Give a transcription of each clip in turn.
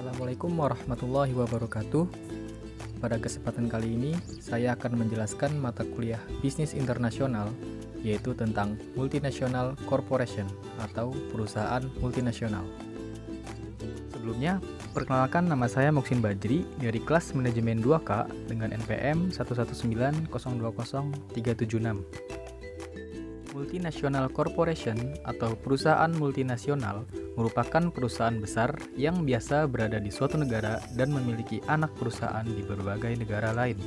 Assalamualaikum warahmatullahi wabarakatuh. Pada kesempatan kali ini, saya akan menjelaskan mata kuliah Bisnis Internasional, yaitu tentang Multinational Corporation atau perusahaan multinasional. Sebelumnya, perkenalkan nama saya Muksin Bajri dari kelas Manajemen 2K dengan NPM 119020376. Multinational Corporation atau perusahaan multinasional merupakan perusahaan besar yang biasa berada di suatu negara dan memiliki anak perusahaan di berbagai negara lain.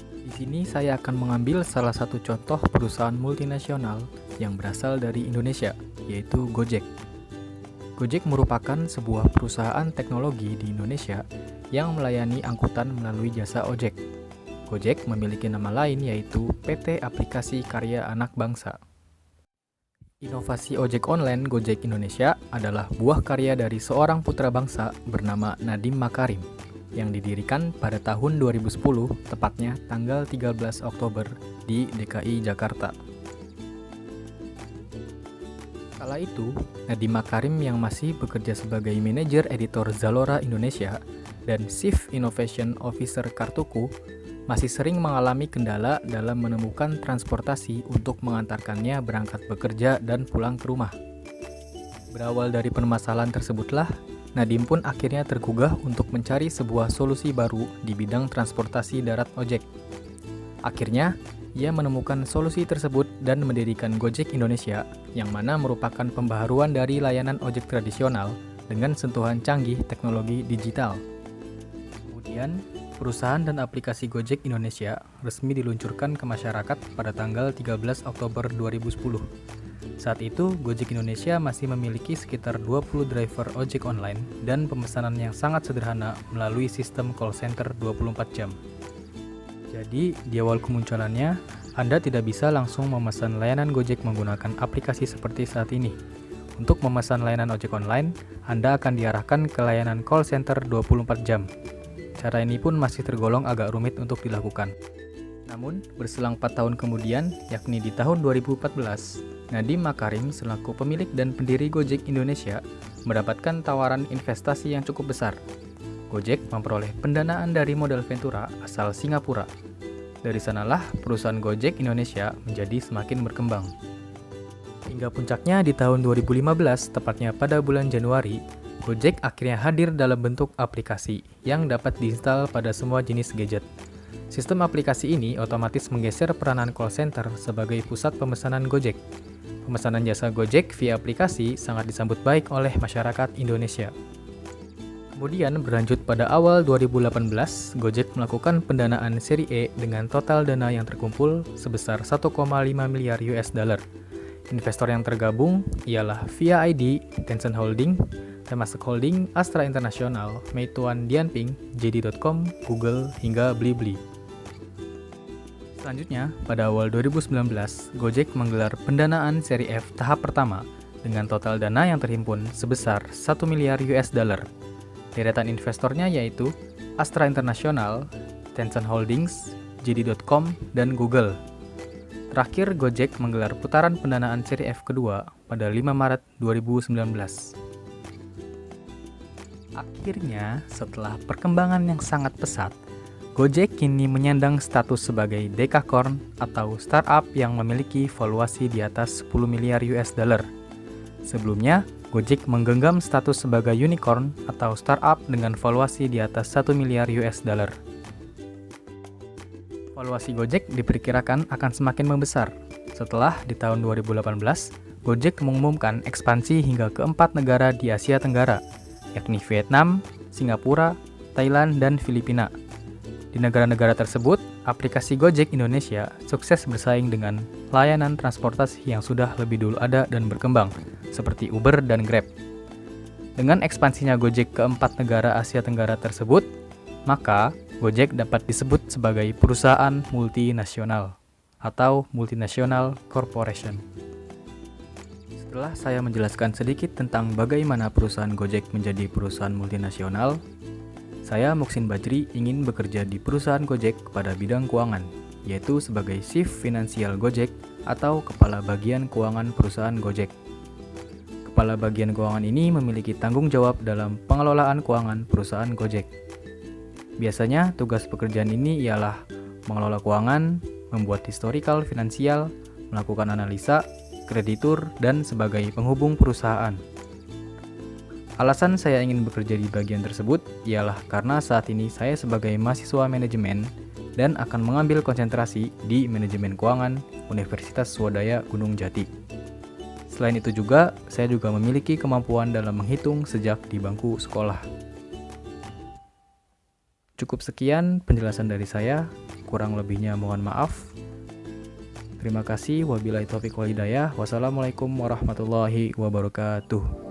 Di sini saya akan mengambil salah satu contoh perusahaan multinasional yang berasal dari Indonesia, yaitu Gojek. Gojek merupakan sebuah perusahaan teknologi di Indonesia yang melayani angkutan melalui jasa ojek. Gojek memiliki nama lain yaitu PT Aplikasi Karya Anak Bangsa. Inovasi ojek online Gojek Indonesia adalah buah karya dari seorang putra bangsa bernama Nadiem Makarim yang didirikan pada tahun 2010, tepatnya tanggal 13 Oktober di DKI Jakarta. Kala itu, Nadiem Makarim yang masih bekerja sebagai manajer editor Zalora Indonesia dan Chief Innovation Officer Kartuku masih sering mengalami kendala dalam menemukan transportasi untuk mengantarkannya berangkat bekerja dan pulang ke rumah. Berawal dari permasalahan tersebutlah, Nadiem pun akhirnya tergugah untuk mencari sebuah solusi baru di bidang transportasi darat ojek. Akhirnya, ia menemukan solusi tersebut dan mendirikan Gojek Indonesia, yang mana merupakan pembaharuan dari layanan ojek tradisional dengan sentuhan canggih teknologi digital. Kemudian, perusahaan dan aplikasi Gojek Indonesia resmi diluncurkan ke masyarakat pada tanggal 13 Oktober 2010. Saat itu, Gojek Indonesia masih memiliki sekitar 20 driver ojek online dan pemesanan yang sangat sederhana melalui sistem call center 24 jam. Jadi, di awal kemunculannya, Anda tidak bisa langsung memesan layanan Gojek menggunakan aplikasi seperti saat ini. Untuk memesan layanan ojek online, Anda akan diarahkan ke layanan call center 24 jam. Cara ini pun masih tergolong agak rumit untuk dilakukan. Namun, berselang 4 tahun kemudian, yakni di tahun 2014, Nadiem Makarim selaku pemilik dan pendiri Gojek Indonesia mendapatkan tawaran investasi yang cukup besar. Gojek memperoleh pendanaan dari modal Ventura asal Singapura. Dari sanalah perusahaan Gojek Indonesia menjadi semakin berkembang. Hingga puncaknya di tahun 2015, tepatnya pada bulan Januari, Gojek akhirnya hadir dalam bentuk aplikasi yang dapat diinstal pada semua jenis gadget. Sistem aplikasi ini otomatis menggeser peranan call center sebagai pusat pemesanan Gojek. Pemesanan jasa Gojek via aplikasi sangat disambut baik oleh masyarakat Indonesia. Kemudian berlanjut pada awal 2018, Gojek melakukan pendanaan seri E dengan total dana yang terkumpul sebesar 1,5 miliar US dollar. Investor yang tergabung ialah Via ID, Tencent Holding, Temasek Holding, Astra International, Meituan Dianping, JD.com, Google, hingga Blibli. Selanjutnya, pada awal 2019, Gojek menggelar pendanaan seri F tahap pertama dengan total dana yang terhimpun sebesar 1 miliar US dollar. Deretan investornya yaitu Astra International, Tencent Holdings, JD.com, dan Google. Terakhir, Gojek menggelar putaran pendanaan seri F kedua pada 5 Maret 2019. Akhirnya, setelah perkembangan yang sangat pesat, Gojek kini menyandang status sebagai dekakorn atau startup yang memiliki valuasi di atas 10 miliar US dollar. Sebelumnya, Gojek menggenggam status sebagai unicorn atau startup dengan valuasi di atas 1 miliar US dollar. Valuasi Gojek diperkirakan akan semakin membesar setelah di tahun 2018, Gojek mengumumkan ekspansi hingga ke 4 negara di Asia Tenggara, yakni Vietnam, Singapura, Thailand, dan Filipina. Di negara-negara tersebut, aplikasi Gojek Indonesia sukses bersaing dengan layanan transportasi yang sudah lebih dulu ada dan berkembang, seperti Uber dan Grab. Dengan ekspansinya Gojek ke 4 negara Asia Tenggara tersebut, maka Gojek dapat disebut sebagai perusahaan multinasional atau Multinational Corporation. Setelah saya menjelaskan sedikit tentang bagaimana perusahaan Gojek menjadi perusahaan multinasional, saya Muksin Bajri ingin bekerja di perusahaan Gojek pada bidang keuangan, yaitu sebagai Chief Financial Gojek atau Kepala Bagian Keuangan Perusahaan Gojek. Kepala bagian keuangan ini memiliki tanggung jawab dalam pengelolaan keuangan perusahaan Gojek. Biasanya tugas pekerjaan ini ialah mengelola keuangan, membuat historikal finansial, melakukan analisa, kreditur, dan sebagai penghubung perusahaan. Alasan saya ingin bekerja di bagian tersebut ialah karena saat ini saya sebagai mahasiswa manajemen dan akan mengambil konsentrasi di manajemen keuangan Universitas Swadaya Gunung Jati. Selain itu juga, saya juga memiliki kemampuan dalam menghitung sejak di bangku sekolah. Cukup sekian penjelasan dari saya, kurang lebihnya mohon maaf. Terima kasih, wabillahi taufiq wal hidayah. Wassalamualaikum warahmatullahi wabarakatuh.